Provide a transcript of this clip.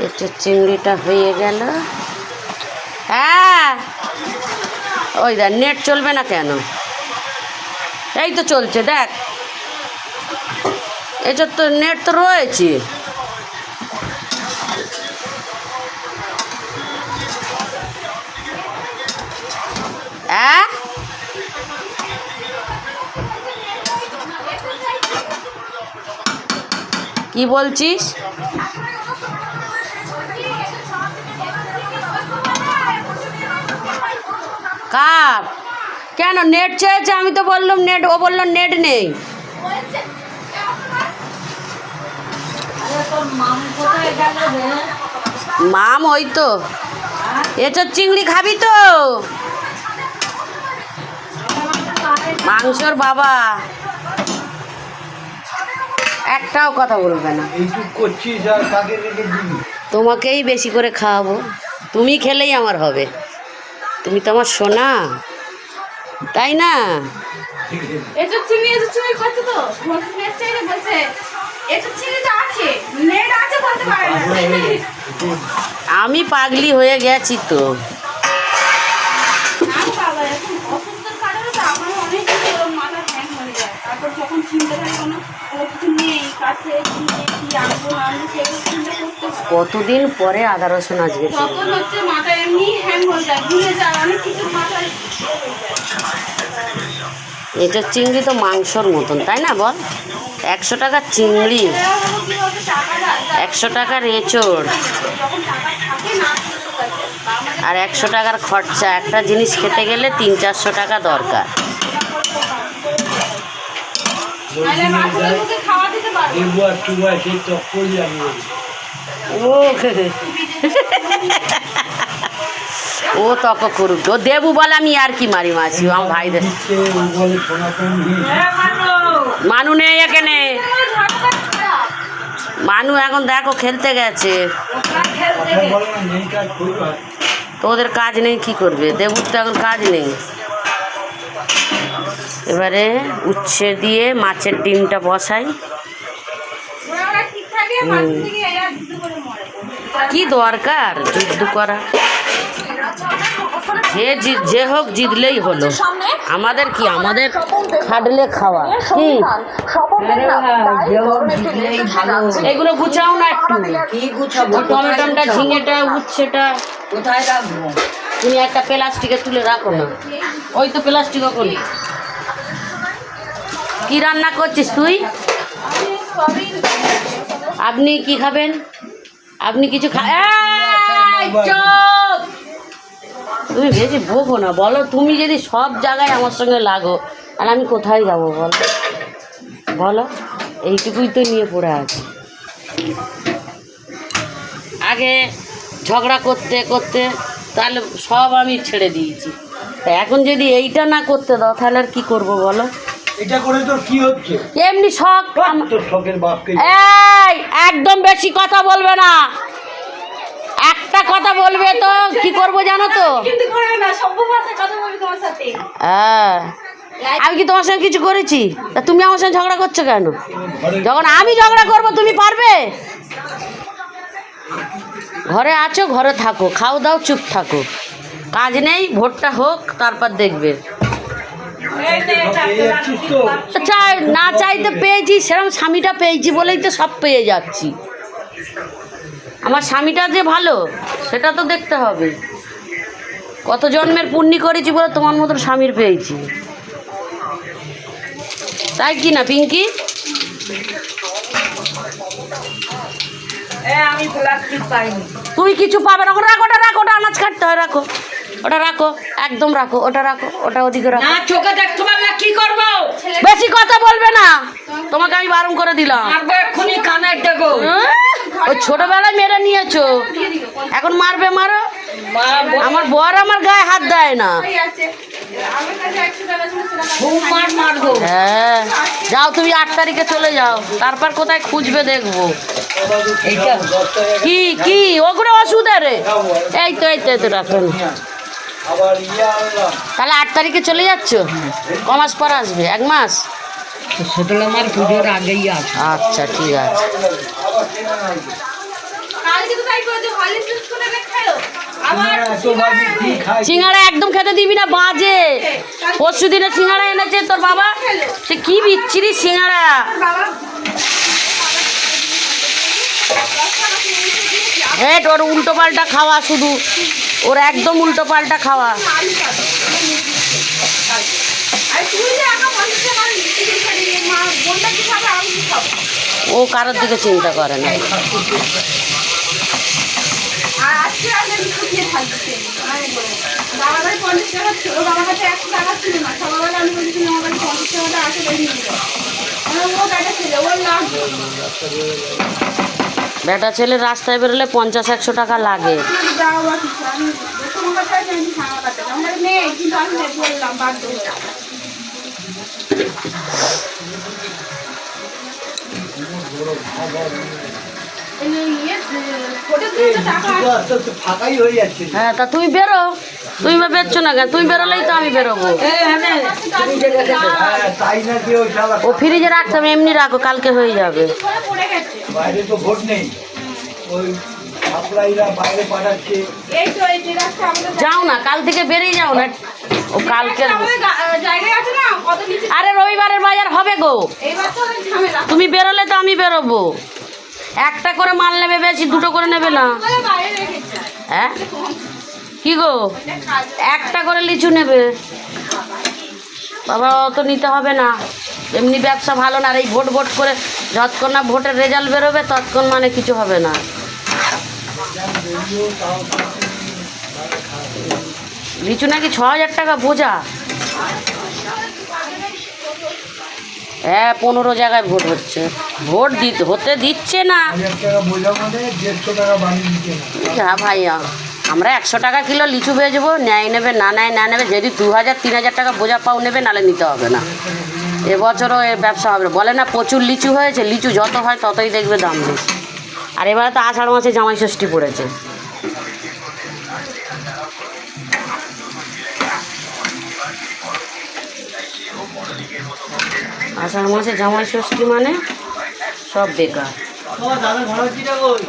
এটা চিংড়িটা হয়ে গেল। হ্যাঁ ওই দেখ, নেট চলবে না কেন? এই তো চলছে, দেখ এটা তো নেট তো রয়েছে। কি বলছিস? কার? কেন নেট চেয়েছে? আমি তো বললাম নেট, ও বললো নেট নেই। মাম ওই তো এঁচোড় চিংড়ি খাবি তো? মাংসর বাবা একটাও কথা বলবে না। তোমাকেই বেশি করে খাওয়াবো, তুমি খেলেই আমার হবে। তুমি তো আমার সোনা, তাই না? আমি পাগলি হয়ে গেছি তো। কতদিন পরে আদা রসুন আজকে এটা চিংড়ি তো মাংসর মতন, তাই না বল? 100 টাকার চিংড়ি, 100 টাকার এঁচোড় আর 100 টাকার খরচা। একটা জিনিস খেতে গেলে 300-400 টাকা দরকার। ও তক করুক, ও দেবু বলে আমি আর কি মারি মাছি আমার ভাইদের। মানু নেই এখানে, মানু এখন দেখো খেলতে গেছে। তো ওদের কাজ নেই, কি করবে? দেবুর তো এখন কাজ নেই। এবারে উচ্ছে দিয়ে মাছের ডিমটা বসাই। কি দরকার যুদ্ধ করা? যে হোক জিতলেই হলো। আমাদের কি, আমাদের খাটলে খাওয়া কি? এগুলো গুছাও না একটু। টমেটোটা, ঝিঙেটা, উচ্ছেটা কোথায় রাখবো? তুমি একটা প্লাস্টিকে তুলে রাখো না। ওই তো প্লাস্টিক। করি কি রান্না করছিস তুই? আপনি কি খাবেন? আপনি কিছু তুমি বেশি ভোগো না। বলো, তুমি যদি সব জায়গায় আমার সঙ্গে লাগো আর আমি কোথায় যাবো বলো? বলো, এইটুকুই তো নিয়ে পড়ে আছে। আগে ঝগড়া করতে করতে তাহলে সব আমি ছেড়ে দিয়েছি। এখন যদি এইটা না করতে দাও তাহলে আর কি করবো বলো? এটা করে তো কি হচ্ছে? এমনি শখ। শখের বাপকে এই একদম বেশি কথা বলবে না। একটা কথা বলবে তো কি করবো জানো তো? হ্যাঁ, আমি কি তোমার সঙ্গে কিছু করেছি? তা তুমি আমার সঙ্গে ঝগড়া করছো কেন? যখন আমি ঝগড়া করবো তুমি পারবে? ঘরে আছো, ঘরে থাকো, খাও দাও, চুপ থাকো। কাজ নেই, ভোটটা হোক তারপর দেখবে। না চাইতে পেয়েছি, সেরকম স্বামীটা পেয়েছি বলেই তো সব পেয়ে যাচ্ছি। আমার স্বামীটা যে ভালো সেটা তো দেখতে হবে। কত জন্মের পুণ্যি করেছি বলে তোমার মতন স্বামীর পেয়েছি, তাই কি না পিঙ্কি? আমি প্লাস্টিক পাইনি। তুমি কিছু পাবে না। রাখো, ওটা রাখো, ওটা আনাজ কাটতে হয়, রাখো ওটা, রাখো একদম রাখো, ওটা রাখো, ওটা ওদিকে রাখো। চোখে দেখতে পারলে কি করবো? বেশি কথা বলবে না, তোমাকে আমি বারণ করে দিলাম। এক্ষুনি কানের দেবো। ওই ছোটবেলায় মেরে নিয়েছো, এখন মারবে? মারো। আমার বর আমার গায়ে হাত দেয় না। হ্যাঁ, যাও তুমি 8 তারিখে চলে যাও, তারপর কোথায় খুঁজবে দেখবো। কি কি ওগুলো ওষুধে রে? এই তো এই তো এই তো রাখুন। তাহলে 8 তারিখে চলে যাচ্ছ? ক মাস পর আসবে? 1 মাস? আমার পুজোর আগেই আছে। আচ্ছা ঠিক আছে। কালকে তো তাই করেছে, হরলিক্স বিস্কুট এনে খেলো। আবার এত বাজে কি খায়? সিঙ্গাড়া একদম খেতে দিবি না, বাজে। পরশু দিনে সিঙ্গাড়া এনেছে তোর বাবা, সে কি বিচ্ছিরি সিঙ্গাড়া। বাবা হ্যাঁ, ওর উল্টো পাল্টা খাওয়া, শুধু ওর একদম উল্টো পাল্টা খাওয়া। আলু খাবে। আর তুই যে একা 50 টাকা বিস্কুট খাবি, মা বোনটা কি খাবে, আমি কি খাবো? ও কারোর দিকে চিন্তা করে না। আর আজকে আমরা বিস্কুট খেয়ে থাকছি। আমি বলবো, বাবার কাছে 50 টাকা ছিল, বাবার কাছে 100 টাকা ছিল না। সকালবেলা আমি বলেছিলাম আমার কাছে 50 টাকাটা আছে, তাই নিয়ে যাও। আমার ও বেটা ছেলে, ওর লাগবে। বেটা ছেলে রাস্তায় বেরোলে 50-100 টাকা লাগে। তুমি যাও বা কিছু, আমি তোমার কাছে আছে, আমি খাওয়া কাছে আমার নেই, কিন্তু আমি বললাম বাধ্য হয়ে। এই ইয়ে, ছোটো এই ছোটো টাকা লিচু তো আস্তে আস্তে ফাঁকাই হয়ে যাচ্ছে। হ্যাঁ, তা তুমি বেরো, তুমি বা বেরছো না কেন? তুমি বেরোলেই তো আমি বেরোবো। হ্যাঁ, তাই না কি ওই শালা ও ফ্রিজে রাখতাম, এমনি রাখো, কালকে হয়ে যাবে। ঘরে পড়ে গেছে। বাইরে তো ভোট নেই, ওই সাপ্লাইরা বাইরে পাঠাচ্ছে। এই তো এই যে রাস্তা আমাদের যাও না, কাল থেকে বেরিয়ে যাও না। ও কালকে, আমাদের জায়গায় আছে না, কত নিচে। আরে রবিবারের বাজার হবে গো। এইবার তো অনেক ঝামেলা। তুমি বেরোলে তো আমি বেরোবো। একটা করে মাল নেবে, বেশি দুটো করে নেবে না। বলে বাইরে রেখেছে। হ্যাঁ, কি গো, একটা করে লিচু নেবে বাবা, অত নিতে হবে না। এমনি ব্যবসা ভালো না। আর এই ভোট ভোট করে যতক্ষণ না ভোটের রেজাল্ট বেরোবে ততক্ষণ মানে কিছু হবে না। লিচু নাকি 6000 টাকা বোঝা। হ্যাঁ, 15 জায়গায় ভোট হচ্ছে। ভোট হতে দিচ্ছে না। 1000 টাকা বোঝা মানে 150 টাকা বানিয়ে দিচ্ছে না। যা ভাই, আমরা 100 টাকা কিলো লিচু বেচবো, ন্যায় নেবে না নেয় না নেবে। যদি 2000-3000 টাকা বোঝা পাও নেবে, নাহলে নিতে হবে না। এবছরও এ ব্যবসা হবে। বলে না প্রচুর লিচু হয়েছে, লিচু যত হয় ততই দেখবে দাম বেশি। আর এবারে তো আষাঢ় মাসে জামাই ষষ্ঠী পড়েছে। আষাঢ় মাসে জামাই ষষ্ঠী মানে সব বেকার। দাদা ঘর চিটা কই?